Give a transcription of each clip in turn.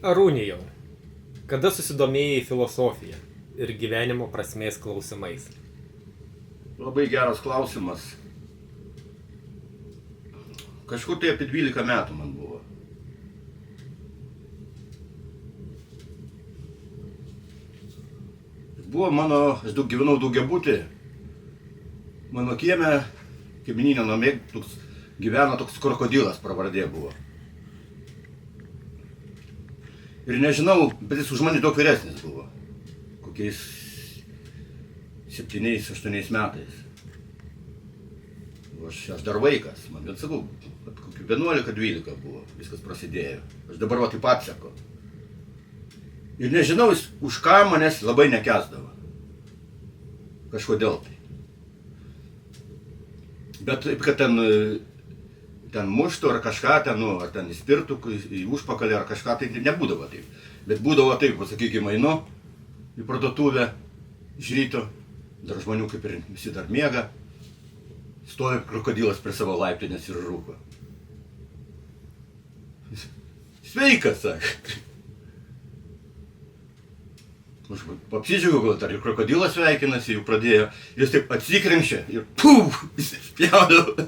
Arūnijau, kada susidomėjai filosofija ir gyvenimo prasmės klausimais? Labai geras klausimas. Kažkur tai apie 12 metų man buvo. Aš gyvenau daugiabutį. Mano kieme, kaimyninio name, gyveno toks krokodilas, pravardė buvo. Ir nežinau, bet jis už mane daug vyresnis buvo. Kokiais 7-8 metais. Aš dar vaikas, man bet sakau, kokių 11-12 buvo, viskas prasidėjo. Aš dabar va taip atseku. Ir nežinau, jis už ką manęs labai nekęsdavo. Kažkodėl tai. Bet taip, kad ten muštų ar kažką, ar ten įspirtų į užpakalį ar kažką, tai nebūdavo taip. Bet būdavo taip, pasakykime, einu į parduotuvę iš ryto, dar žmonių kaip ir visi dar miega, stovi krokodilas prie savo laiptinės ir rūko. Sveikas, sako. Aš apsidžiaugiau, ar ir krokodilas sveikinasi, jau pradėjo, jis taip atsikrenkšė ir puf, jis spjaudavo.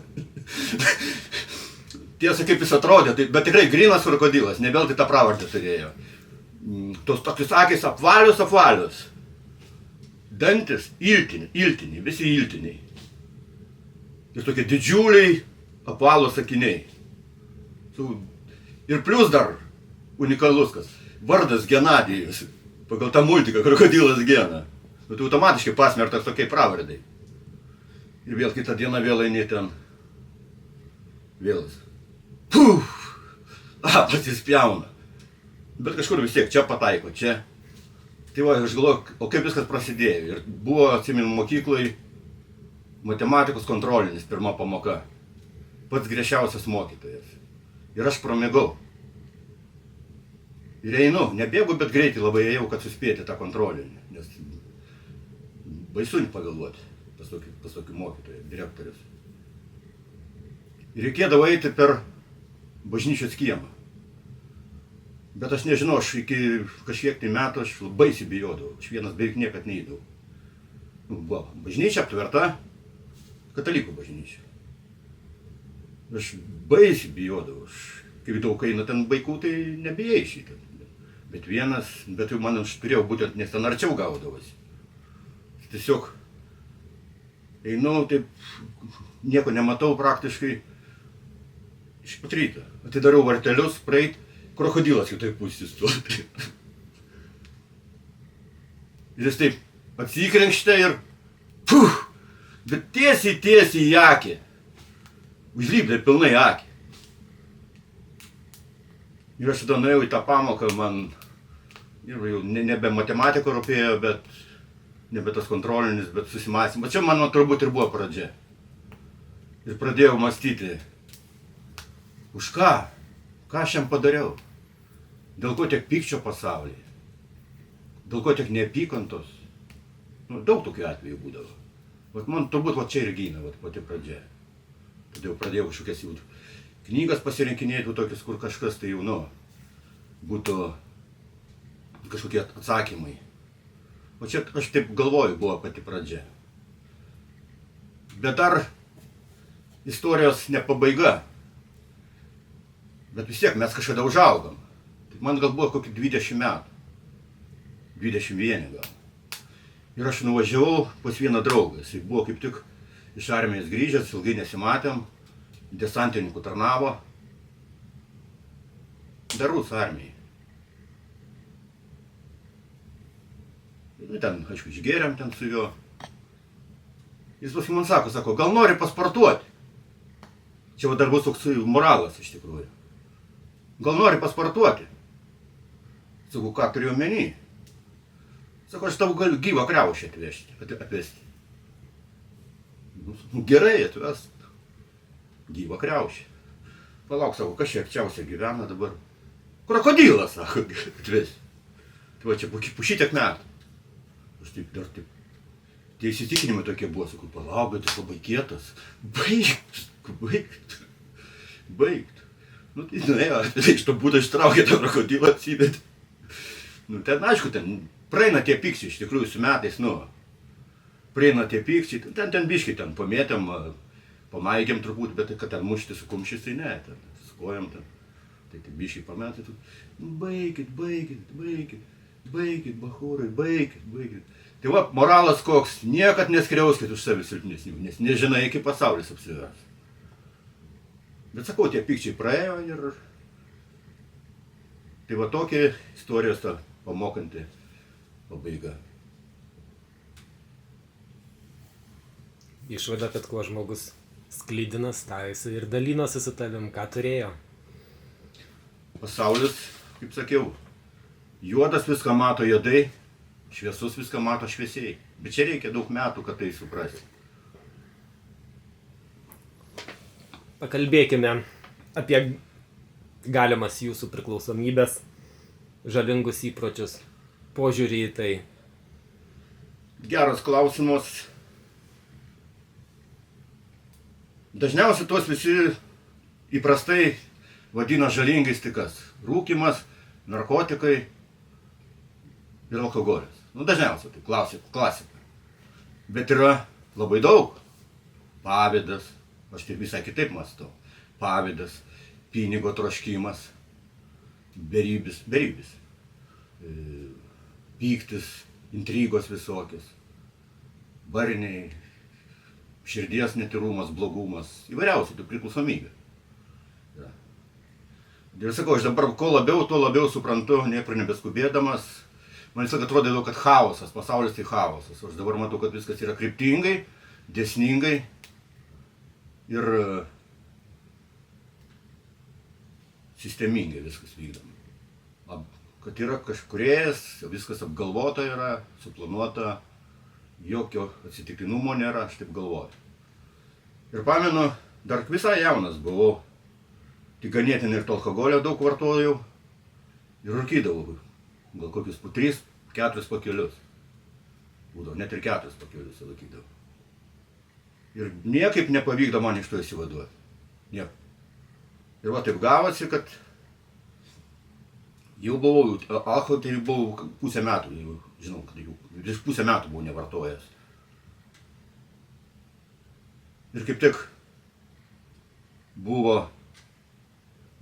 Tiesa, kaip jis atrodė, bet tikrai grynas krokodilas, ne vėl tai tą pravardę turėjo. Tos tokius akis apvalius. Dantis iltiniai, visi iltiniai. Ir tokie didžiuliai apvalūs akiniai. Ir plus dar unikalus kas, vardas Genadijus. Pagal tą multiką krokodilas Gena. Bet automatiškai pasmerktas tokiai pravardai. Ir vėl kitą dieną vėl eini ten. Vėlas. Puf! Pasispjauna. Bet kažkur vis tiek čia pataiko, čia. Tai va, aš galvoju, o kaip viskas prasidėjo. Ir buvo, atsimenu, mokyklai matematikos kontrolinis pirma pamoka. Pats griežčiausias mokytojas. Ir aš pramėgau. Ir einu, nebėgu, bet greitai labai ėjau, kad suspėti tą kontrolinį, nes baisu nepavėluoti pas tokį mokytoją, direktorius. Ir reikėdavo eiti per bažnyčios kiemą. Bet aš nežinau, aš iki kažkiek tai metų aš labai bijodavau, aš vienas beveik niekad neįdavau. Buvo bažnyčia aptverta, katalikų bažnyčia. Aš baisiai bijodavau, kai daug eina ten vaikų, tai nebijai šitą. Bet jau man aš turėjau būtent, nes ten arčiau gaudavosi. Tiesiog einu, taip nieko nematau praktiškai iš pat ryto. Atidarau vartelius, praeit, krokodilas jau taip pusės stovi. Ir jis taip atsikrenkštė ir puf, bet tiesiai į akį. Užlipdė pilnai akį. Ir aš tada nuėjau į tą pamoką, man jau nebe matematika rūpėjo, bet nebe tas kontrolinis, bet susimąstymas. Čia mano turbūt ir buvo pradžia. Ir pradėjau mąstyti, už ką? Ką aš jam padariau? Dėl ko tiek pykčio pasaulyje? Dėl ko tiek neapykantos? Daug tokių atvejų būdavo. Vat man turbūt čia ir gynė pati pradžia. Tada jau pradėjau kažkokias jau knygas pasirinkinėti tokius, kur kažkas tai jau, būtų kažkokie atsakymai. O čia aš taip galvoju, buvo pati pradžia. Bet dar istorijos ne pabaiga. Bet vis tiek mes kažkada užaugom. Man gal buvo kokį 20 metų. 21 gal. Ir aš nuvažiavau pas vieną draugą. Jis buvo kaip tik iš armijos grįžęs, ilgai nesimatėm. Desantininkų tarnavo. Dar rusų armijai. Ten, aišku, išgėrėm ten su juo. Jis paskui man sako, gal nori pasportuoti? Čia dar bus toks moralas iš tikrųjų. Gal nori pasportuoti? Sakau, ką turiu omeny? Sako, aš tau galiu gyvą kriaušę atvesti. Gerai, atvesk. Gyvą kriaušę. Palauk, sako, kas čia arčiausia gyvena dabar? Krokodilas, sako, atvesti. Tai va čia po šitiek metų. Aš taip dar taip. Tie įsitikinimai tokie buvo, sakau, palauk, bet jis labai kietas. Baigt. Nu, tai nuėjo, iš to būdo ištraukė tą krokodilą, atsivedė. Nu, ten, aišku, ten praeina tie pykčiai, iš tikrųjų, su metais, nu, praeina tie pykčiai, ten biškai, ten pamėtėm, pamaigėm turbūt, bet kad ten mušti su kumščiais, tai ne, ten, su kojom ten, tai biškai pametė, nu, baikit, bachūrai, baikit. Tai va, moralas koks, niekad neskriauskit už savi silpnesnių, nes nežinai, iki pasaulis apsivers. Bet sakau, tie pykčiai praėjo ir tai va tokia istorijos ta pamokanti pabaiga. Išvada, kad kuo žmogus sklydinas, tą jis ir dalinosi su tavim, ką turėjo. Pasaulis, kaip sakiau, juodas viską mato juodai, šviesus viską mato šviesiai. Bet čia reikia daug metų, kad tai suprasti. Pakalbėkime apie galimas jūsų priklausomybės, žalingus įpročius, požiūrį į tai. Geras klausimas. Dažniausiai tuos visi įprastai vadina žalingais tik kas. Rūkymas, narkotikai ir alkoholis. Nu, dažniausiai tai klasika. Bet yra labai daug. Pavydas. Aš taip visai kitaip mąstau. Pavydas, pinigo troškimas, beribis, pyktis, intrigos visokios, barniai, širdies netyrumas, blogumas, įvairiausių tų priklausomybė. Ja. Ir sakau, aš dabar kuo labiau, tuo labiau suprantu, niekur nebeskubėdamas, man visą atrodė, kad chaosas, pasaulis tai chaosas. Aš dabar matau, kad viskas yra kryptingai, dėsningai, ir sistemingai viskas vykdoma. Kad yra kažkurėjas, viskas apgalvota yra, suplanuota, jokio atsitiktinumo nėra, aš taip galvoju. Ir pamenu, dar visai jaunas buvau, tik ganėtinai ir to alkoholio daug vartojau ir rūkydavau, gal kokius po 3-4 pakelius. Būdavo, net ir 4 pakelius rūkydavau. Ir niekaip nepavykdo man iš to įsivaduoti. Niek. Ir va taip gavosi, kad jau buvau, alkoholį tai buvau pusę metų, jau, žinau, kad jau virš pusę metų buvau nevartojęs. Ir kaip tik buvo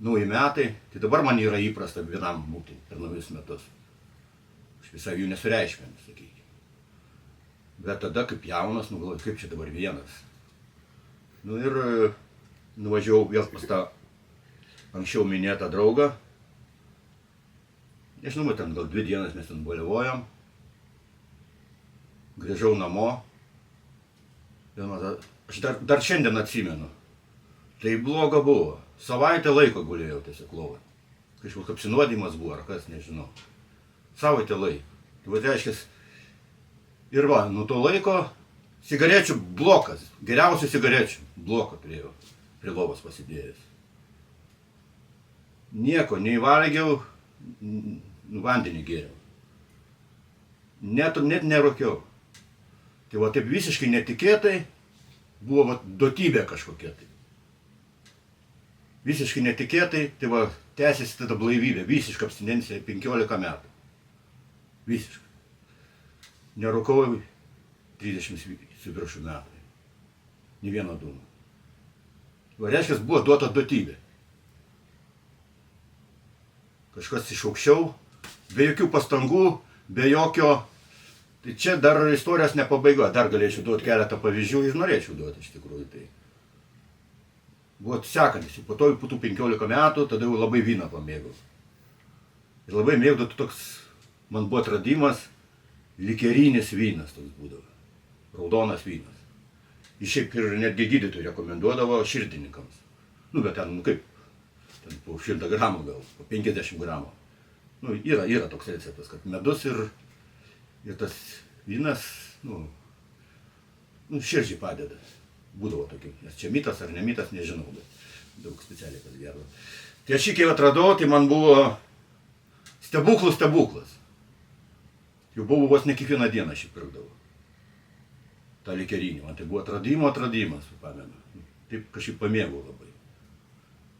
nauji metai, tai dabar man yra įprasta vienam būti per naujus metus. Aš visai jų nesureikšminu, sakykime. Bet tada, kaip jaunas, galvoju, kaip čia dabar vienas. Nu ir nuvažiavau vėl pas tą anksčiau minėtą draugą. Nežinau, ten gal 2 dienas mes ten baliavojom. Grįžau namo. Aš dar šiandien atsimenu. Tai bloga buvo. Savaitę laiko gulėjau tiesiog lovoj. Kažkoks apsinuodimas buvo, ar kas, nežinau. Savaitę laiko. Tai reiškia, ir va, nuo to laiko cigarečių blokas, geriausių cigarečių bloką turėjau prie lovos pasidėjęs. Nieko, nei valgiau, vandenį gėriau. Net nerūkiau. Tai va taip visiškai netikėtai buvo va, duotybė kažkokia tai. Visiškai netikėtai, tai va tęsiasi tada blaivybė, visiška abstinencija 15 metų. Visiškai. Nerūkau 30 su viršų metai. Nė vieno dūmo. Va, reiškia, buvo duota duotybė. Kažkas iš aukščiau, be jokių pastangų, be jokio... Tai čia dar istorijos ne pabaiga, dar galėčiau duoti keletą pavyzdžių ir norėčiau duoti iš tikrųjų. Tai buvo sekantis, po to tų 15 metų, tada jau labai vyną pamėgau. Ir labai mėgdavau toks, man buvo atradimas, likerinis vynas toks būdavo, raudonas vynas. Jis šiaip ir netgi gydytojai rekomenduodavo širdininkams. Nu, bet ten, kaip, ten po 100 gramų gal, po 50 gramų. Nu, yra toks receptas, kad medus ir tas vynas, širdžiai padeda. Būdavo tokių, nes čia mitas ar ne mitas, nežinau, bet daug specialiai kas gero. Tai aš kai atradau, tai man buvo stebuklas. Jau buvo vos ne kiekvieną dieną aš jį pirkdavau. tą likerinį. Man tai buvo atradimas, pamenu. Taip kažkaip pamėgau labai.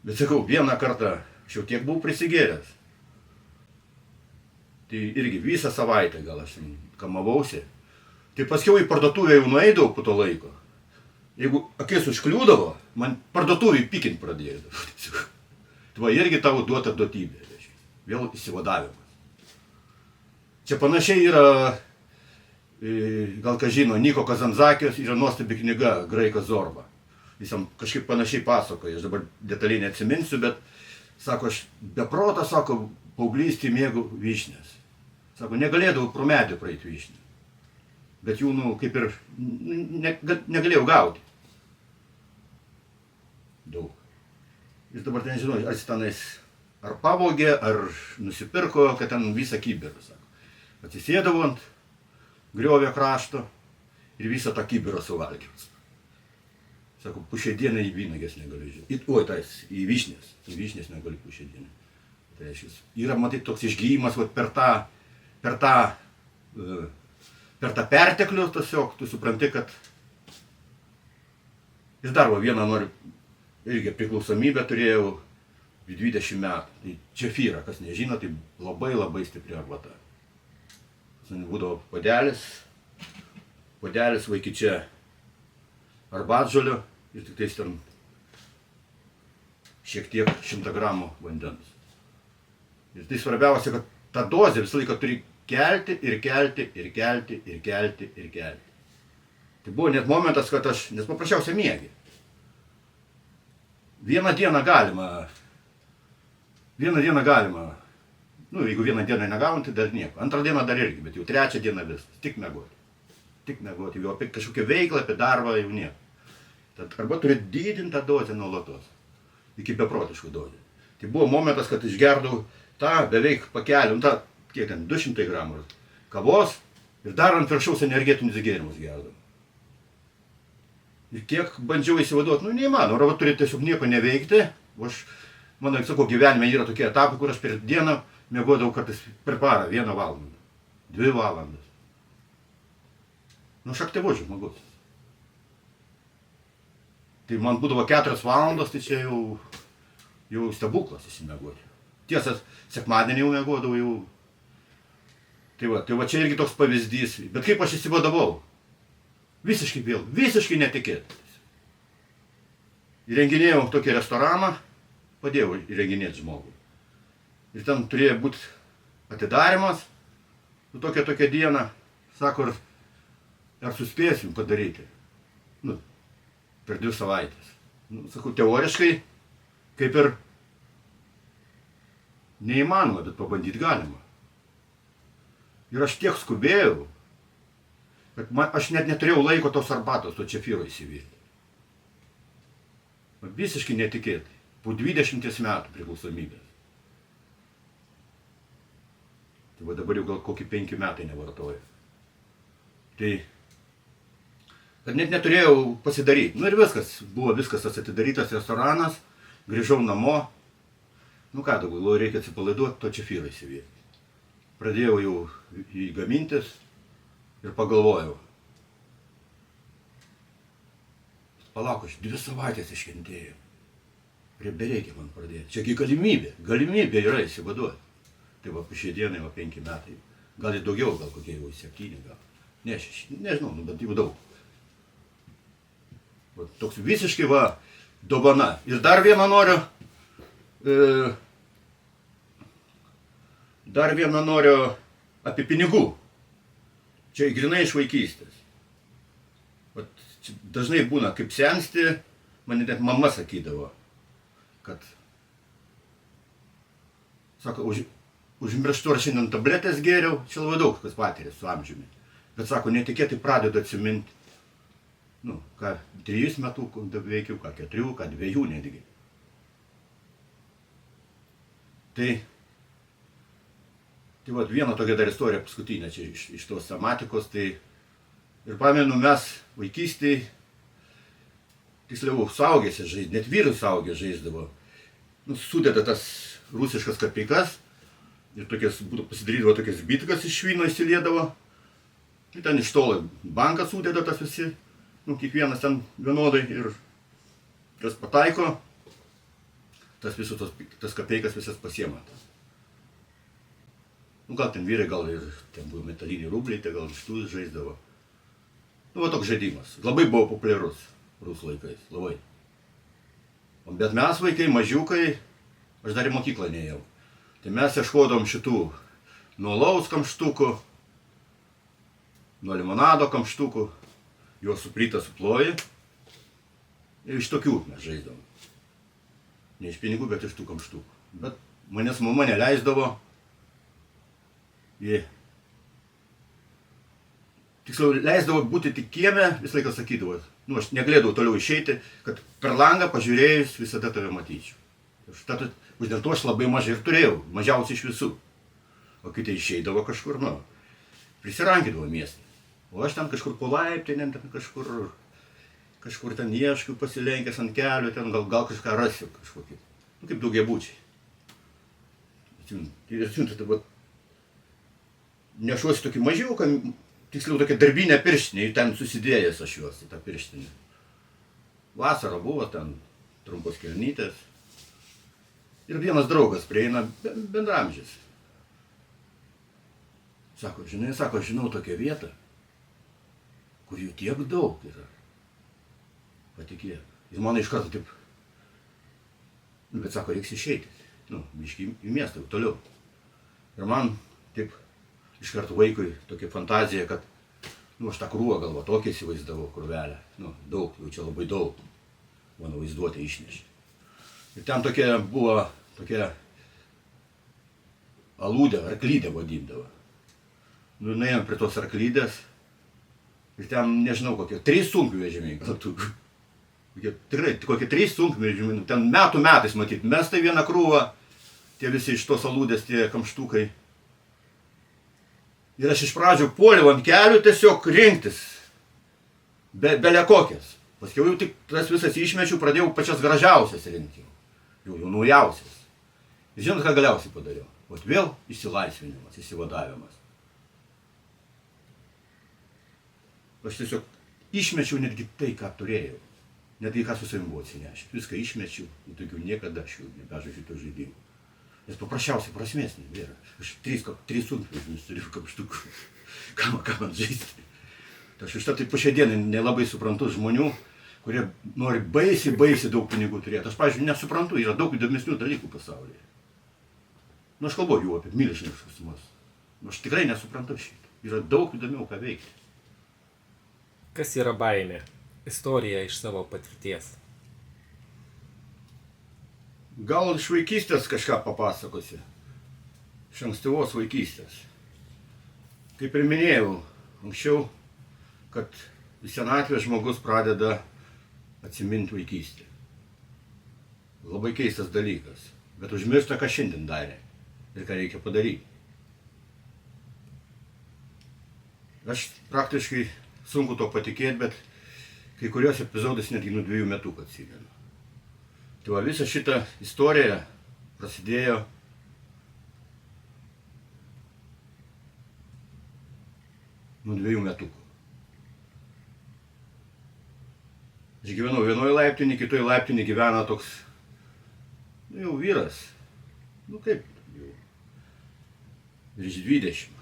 Bet sakau, vieną kartą aš jau tiek buvau prisigėręs. Tai irgi visą savaitę gal aš kamavausi. Tai paskiau į parduotuvę jau nueidavau po to laiko. Jeigu akis užkliūdavo, man parduotuvį pykint pradėdavo. Tai va irgi tavo duota duotybė. Vėl įsivadavimas. Čia panašiai yra, gal ką žino, Niko Kazantzakis, yra nuostabi knyga Graikas Zorba. Jis jam kažkaip panašiai pasakoja, aš dabar detaliai neatsiminsiu, bet sako, aš beprotą, sako, paauglystį mėgau vyšnės. Sako, negalėdavau pro medį praeiti vyšnį. Bet jų, kaip ir negalėjau gauti. Daug. Ir dabar ten nežinau, ar jis tenais ar pavogė, ar nusipirko, kad ten visą kibirą, sako. Atsisėdavo ant griovio krašto ir visą tą kibirą suvalgiau. Sako, pušiai dieną į vynagės negaliu žiūrėti. Oi, tais, į vyšnės negaliu pušiai dieną. Tai reiškia, yra, matai, toks išgyjimas per tą perteklių, tiesiog tu supranti, kad ir dar vieną noriu, irgi priklausomybę turėjau 20 metų. Tai čefyra, kas nežino, tai labai labai stipri arbata. Būdavo puodelis vaikičia arbatžolio ir tik tais ten šiek tiek 100 gramų vandens. Ir tai svarbiausia, kad tą dozę visą laiką turi kelti ir kelti ir kelti ir kelti ir kelti. Tai buvo net momentas, kad aš, nes paprasčiausiai miegi. Vieną dieną galima, jeigu vieną dieną negavom, tai dar nieko. Antrą dieną dar irgi, bet jau trečią dieną viskas. Tik mėgoti. Jau apie kažkokią veiklą, apie darbą jau nieko. Tad arba turi didinti tą dozę nuolatos. Iki beprotiškų dozę. Tai buvo momentas, kad išgerdavau tą beveik pakelį, tą, kiek ten, 200 gramų kavos ir dar ant viršaus energetinius gėrimus gerdavau. Ir kiek bandžiau įsivaduoti, neįmanoma. Arba turi tiesiog nieko neveikti. Mano, sakau, gyvenime yra tokie etapai, kur aš per dieną miegodavau kartais per parą 1 valandą, 2 valandas. Aš aktyvus žmogus. Tai man būdavo 4 valandos, tai čia jau stebuklas įsimiegoti. Tiesa, sekmadienį jau miegodavau jau. Tai va čia irgi toks pavyzdys. Bet kaip aš įsivadavau? Visiškai netikėtas. Įrenginėjau tokį restoraną, padėjau įrenginėti žmogui. Ir ten turėjo būti atidarimas, tokia diena, sako, ar suspėsim padaryti, per 2 savaitės. Sakau, teoriškai, kaip ir neįmanoma, bet pabandyti galima. Ir aš tiek skubėjau, kad aš net neturėjau laiko tos arbatos, to čefyro įsivėti. Visiškai netikėtai. Po 20 metų priklausomybės. Tai va dabar jau gal kokį 5 metai nevartoju. Tai, kad net neturėjau pasidaryti. Ir viskas, buvo viskas tas atidarytas restoranas, grįžau namo. Ką daugiau, reikia atsipalaiduoti, to čefyro įsivėti. Pradėjau jau jį gamintis ir pagalvojau. Palauk, aš 2 savaitės iškentėjau. Bereikia man pradėti. Čiagi galimybė yra įsivaduoti. Tai va, šiai dienai 5 metai. Gal ir daugiau, gal kokie jau 7, gal. Ne, 6, nežinau, bet jau daug. Va, toks visiškai dovana. Ir dar vieną noriu apie pinigų. Čia grynai iš vaikystės. Va, dažnai būna, kaip sensti, man net mama sakydavo, kad, sako, užmirštu, ar šiandien tabletės gėriau, čia labai daug kas patiria su amžiumi. Bet, sako, netikėtai pradedu atsiminti, 3 metų veikiau, 4, 2 netgi. Tai va, viena tokia dar istorija paskutinė čia iš tos tematikos, tai ir pamenu, mes vaikystėje, tiksliau, suaugėse žaisdavo, net vyrai suaugę žaisdavo. Sudeda tas rusiškas kapeikas ir pasidarydavo tokias bitkas iš vyno įsiliedavo. Ir ten iš tolo banką sudeda tas visi, kiekvienas ten vienodai ir kas pataiko, tas kapeikas visas pasiema. Nu, gal ten vyrai, gal ir ten buvo metaliniai rubliai, tai gal iš tų žaisdavo. Nu, va toks žaidimas. Labai buvo populiarus rusų laikais, labai. Bet mes vaikai, mažiukai, aš dar į mokyklą neėjau. Tai mes ieškodom šitų nuo alaus kamštukų, nuo limonado kamštukų, juos suplytą suploji. Ir iš tokių mes žaisdavom. Ne iš pinigų, bet iš tų kamštukų. Bet manęs mama neleisdavo. Tiksliau, leisdavo būti tik kieme, visą laiką sakydavo. Nu, aš negalėdavau toliau išeiti, kad per langą pažiūrėjus visada tave matyčiau. Už dėl to aš labai mažai ir turėjau, mažiausiai iš visų. O kiti išeidavo kažkur, nu, prisirankydavo miestą. O aš ten kažkur po laiptinėm, ten kažkur ten ieškiu, pasilenkęs ant kelių, ten gal kažką rasiu kažkokį. Nu, kaip daugiabučiai. Ir atsiuntate, nešuosi tokį mažiuką, tiksliau tokia darbinė pirštinė, ten susidėjęs aš juos į tą pirštinę. Vasara buvo, ten trumpos kelnytės. Ir vienas draugas prieina, bendramžis. Sako, žinau tokią vietą, kur jų tiek daug yra. Patikėk. Ir man iš karto taip, bet sako, reiks išeiti. Nu, biškį į miestą, toliau. Ir man taip iš karto vaikui tokia fantazija, kad, nu, aš tą krūvą gal va tokią įsivaizdavau, krūvelę. Nu, daug, jau čia labai daug. Mano vaizduotė išnešė. Ir ten buvo tokia alūdė, arklydė vadindavo. Nu, nuėjom prie tos arklydės ir ten, nežinau, kokie 3 sunkvežimiai gal tų. Kokie 3 sunkvežimiai, ten metų metais matyt, mes tai vieną krūvą, tie visi iš tos alūdės, tie kamštukai. Ir aš iš pradžių puoliau ant kelių tiesiog rinktis, bele kokias. Paskiau jau tik tas visas išmečių, pradėjau pačias gražiausias rinkti, jau naujausias. Ir žinot, ką galiausiai padariau? Vat vėl išsilaisvinimas, išsivadavimas. Aš tiesiog išmečiau netgi tai, ką turėjau. Netgi ką su savim buvo atsinešęs. Viską išmečiau, tokių niekada aš jau nebežaidžiu to žaidimų. Nes paprasčiausiai prasmės nebėra. Aš 3 sunkvežimius turiu kamštukų. Ką man žaisti? Aš iš to taip po šią dieną nelabai suprantu žmonių, kurie nori baisiai daug pinigų turėti. Aš, pavyzdžiui, nesuprantu, yra daug įdomesnių dalykų pasaulyje. Nu, aš kalbu jų apie milžiniškas sumas. Aš tikrai nesuprantu šito. Yra daug įdomiau ką veikti. Kas yra baimė? Istorija iš savo patirties. Gal iš vaikystės kažką papasakosi. Iš ankstyvos vaikystės. Kaip ir minėjau anksčiau, kad į senatvę žmogus pradeda atsiminti vaikystę. Labai keistas dalykas. Bet užmiršta, ką šiandien darė ir ką reikia padaryti. Aš praktiškai sunku to patikėti, bet kai kurios epizodus netgi nuo 2 metukų atsimenu. Tai va, visa šita istorija prasidėjo nuo 2 metukų. Aš gyvenau vienoje laiptinėje, kitoje laiptinėje gyvena toks, nu jau vyras, nu kaip jau, virš 20.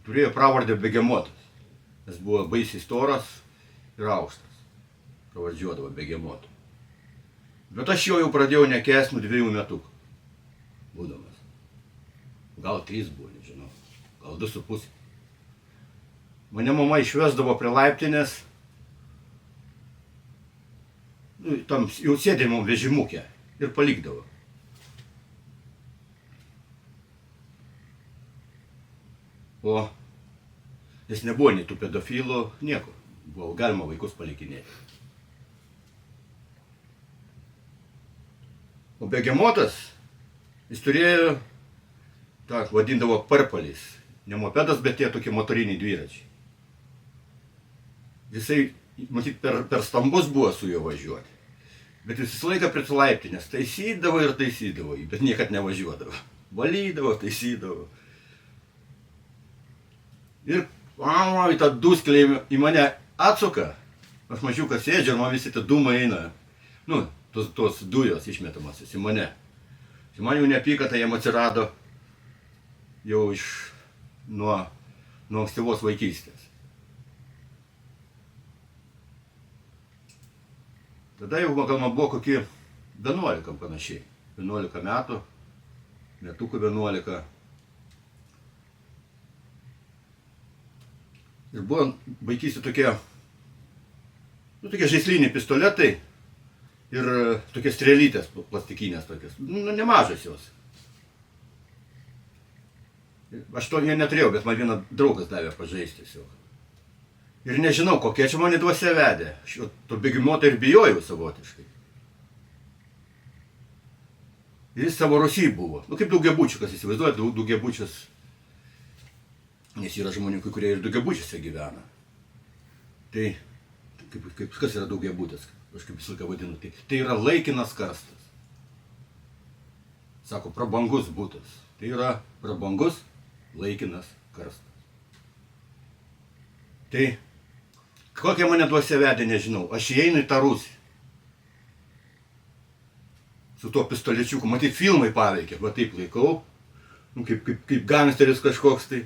Turėjo pravardę Begemotas, nes buvo baisiai storas ir aukštas. Pravardžiuodavo Begemotu. Bet aš jau pradėjau nekęsti nuo 2 metukų. Būdamas. Gal 3 buvo, nežinau. Gal 2,5. Mane mama išvesdavo prie laiptinės. Nu, tam jau sėdėjom vežimukė ir palikdavo. O nes nebuvo nei tų pedofilų, nieko. Buvo galima vaikus palikinėti. O Begemotas, jis turėjo, tą vadindavo parpaliais. Ne mopedas, bet tie tokie motoriniai dviračiai. Jisai, matyt, per stambus buvo su juo važiuoti. Bet jis visą laiką prie laiptinės taisydavo ir taisydavo jį, bet niekad nevažiuodavo. Valydavo, taisydavo. Ir į tą duskelį į mane atsuka. Aš mačiau, kad sėdžia ir man visi tie dūmai eina. Nu, tos dujos išmetamasis į mane. Į man jau neapykata jam atsirado jau nuo ankstyvos vaikystės. Tada jau gal man buvo kokie 11 panašiai. 11 metų, metukų 11. Ir buvo vaikystė tokie žaisliniai pistoletai ir tokie strėlytės plastikinės tokios. Nemažas jos. Aš to neturėjau, bet man vienas draugas davė pažaisti tiesiog. Ir nežinau, kokia čia mane dvasia vedė. Aš to bėgimoto ir bijojau savotiškai. Ir jis savo Rusijai buvo. Kaip daugiabučiukas, įsivaizduojat, daugiabučias. Nes yra žmonių, kurie ir daugiabučiuose gyvena. Tai, kas yra daugiabutis? Aš kaip visą laiką vadinu. Tai yra laikinas karstas. Sako, prabangus butas. Tai yra prabangus laikinas karstas. Tai, kokia mane dvasia vedė, nežinau. Aš įeinu į tą Rusiją. Su tuo pistolečiuku. Matyt, filmai paveikė. Va taip laikau. Kaip gangsteris kažkoks tai.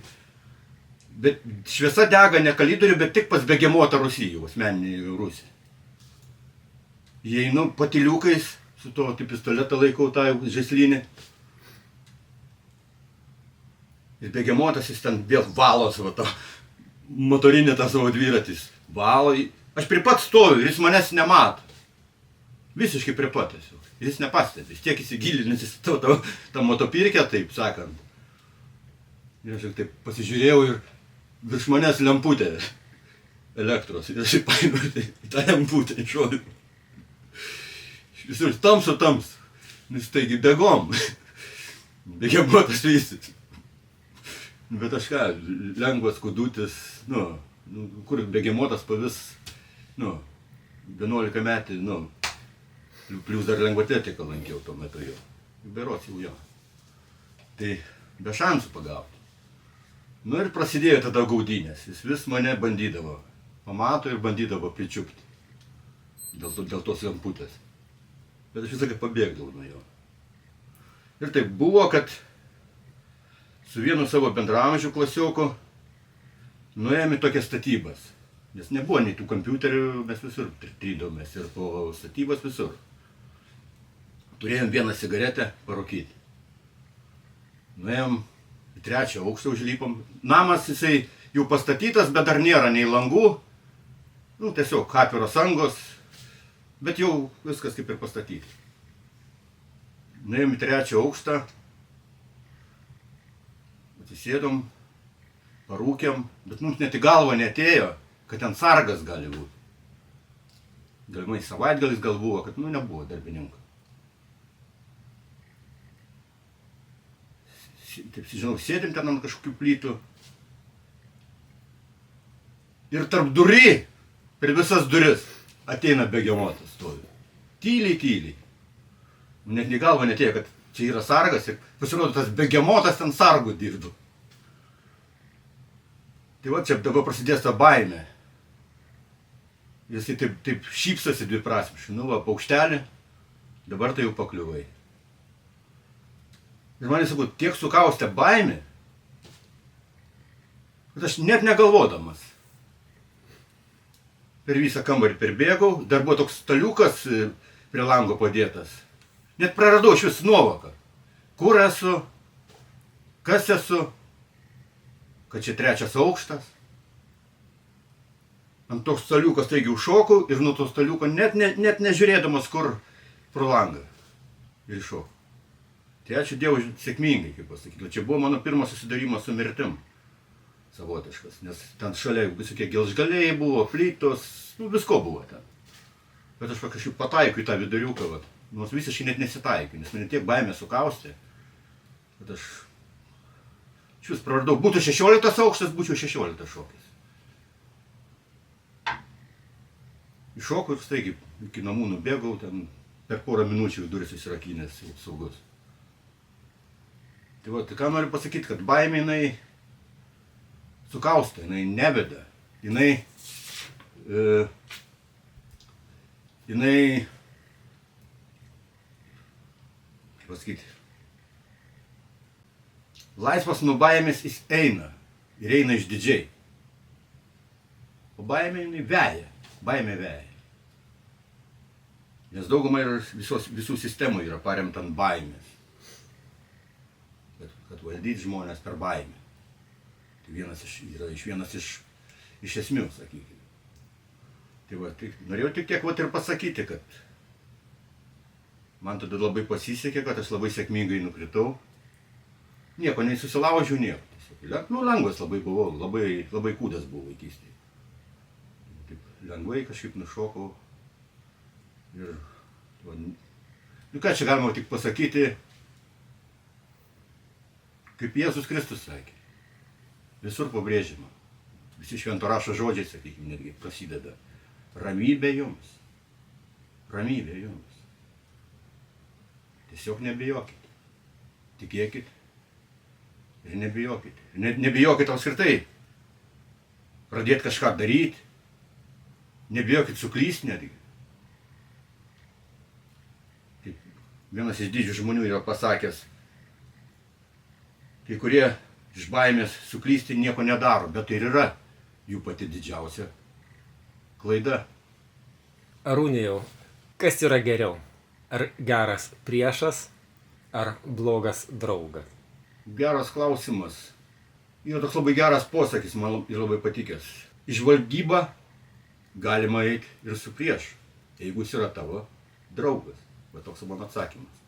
Bet šviesa dega ne kalidorių, bet tik pas begemotą Rusijų, asmeninį Rusiją. Įeinu patyliukais, su to pistoletą laikau tą žaislinį. Ir begemotas jis ten vėl valos, va to motorinį tą savo dviratis. Valo. Aš prie pat stoviu ir jis manęs nemato. Visiškai prie pat esu. Ir jis nepastebi. Jis tiek įsigilinęs į tą motopirkę, taip sakant. Ir aš taip pasižiūrėjau ir virš manęs lemputė elektros. Ir aš painu tą lemputę iš šono. Visur tamsu. Nes taigi bėgom. Begemotas vysis. Bet aš ką, lengvas kudutis, kur begemotas pavis, 11 metį, plius dar lengvatletiką lankiau tuo metu jau. Berots jau jo. Tai be šansų pagauti. Ir prasidėjo tada gaudynės. Jis vis mane bandydavo. Pamato ir bandydavo pričiupti. Dėl tos lemputės. Bet aš visą laiką pabėgdavau nuo jo. Ir taip buvo, kad su vienu savo bendraamžiu klasioku nuėjome į tokias statybas. Nes nebuvo nei tų kompiuterių, mes visur trydomės ir po statybas visur. Turėjom vieną cigaretę parūkyti. Nuėjom į 3. aukštą užlipom. Namas jisai jau pastatytas, bet dar nėra nei langų. Tiesiog atviros angos. Bet jau viskas kaip ir pastatyti. Nuėjom į 3. aukštą. Atsisėdom. Parūkėm. Bet mums net į galvą neatėjo, kad ten sargas gali būti. Galimai savaitgalis gal buvo, kad nebuvo darbininkų. Taip, žinau, sėdim ten ant kažkokių plytų. Ir tarp durį, per visas duris, ateina begemotas stovi. Tyliai. Net į galvą netėjo, kad čia yra sargas ir pasirodo tas begemotas ten sargu dirbo. Tai va, čia dabar prasidės ta baimė. Jisai taip šypsosi dviprasmiškai. Paukštelį, dabar tai jau pakliuvai. Ir man sakau, tiek sukaustė baimė, kad aš net negalvodamas. Per visą kambarį perbėgau, dar buvo toks staliukas prie lango padėtas. Net praradau iš vis nuovoką. Kur esu, kas esu, kad čia 3. aukštas. Ant toks staliukas taigi užšokau ir nuo to staliuko net nežiūrėdamas kur pro langą. Ir iššokau. Tai ačiū Dievui sėkmingai, kaip pasakyti. Čia buvo mano pirmas susidarimas su mirtim. Savotiškas. Nes ten šalia visokie gelžgaliai buvo, plytos, visko buvo ten. Bet aš kažkaip pataikiu į tą viduriuką, nors visiškai net nesitaikiu, nes mane tiek baimė sukaustė, kad aš vis praradau. Būtų 16 aukštas, būčiau 16 šokęs. Iššokau ir staigi iki namų nubėgau, ten per porą minučių duris įsirakinęs saugus. Tai ką noriu pasakyti, kad baimė jinai sukausta, jinai neveda, jinai pasakyti. Laisvas nuo baimės jis eina. Ir eina išdidžiai. O baimė jinai veja. Baimė veja. Nes dauguma ir visų sistemų yra paremta ant baimės. Kad valdyti žmonės per baimę. Tai vienas iš esmių, sakykime. Tai va, norėjau tik tiek ir pasakyti, kad man tada labai pasisekė, kad aš labai sėkmingai nukritau. Nieko nesusilaužiau, nieko. Lengvas labai buvau, labai kūdas buvau vaikystėje. Taip lengvai kažkaip nušokau. Ir, ką čia galima tik pasakyti, kaip Jėzus Kristus sakė. Visur pabrėžiama. Visi švento rašto žodžiai, sakykime, netgi prasideda. Ramybė jums. Ramybė jums. Tiesiog nebijokit. Tikėkit ir nebijokit. Nebijokit apskritai. Pradėti kažką daryti. Nebijokit suklysti netgi. Vienas iš didžių žmonių yra pasakęs, kai kurie iš baimės suklysti nieko nedaro, bet tai ir yra jų pati didžiausia klaida. Arūnijau, kas yra geriau? Ar geras priešas, ar blogas draugas? Geras klausimas. Yra toks labai geras posakis, man ir labai patikęs. Į žvalgybą galima eiti ir su priešu, jeigu jis yra tavo draugas. Bet toks mano atsakymas.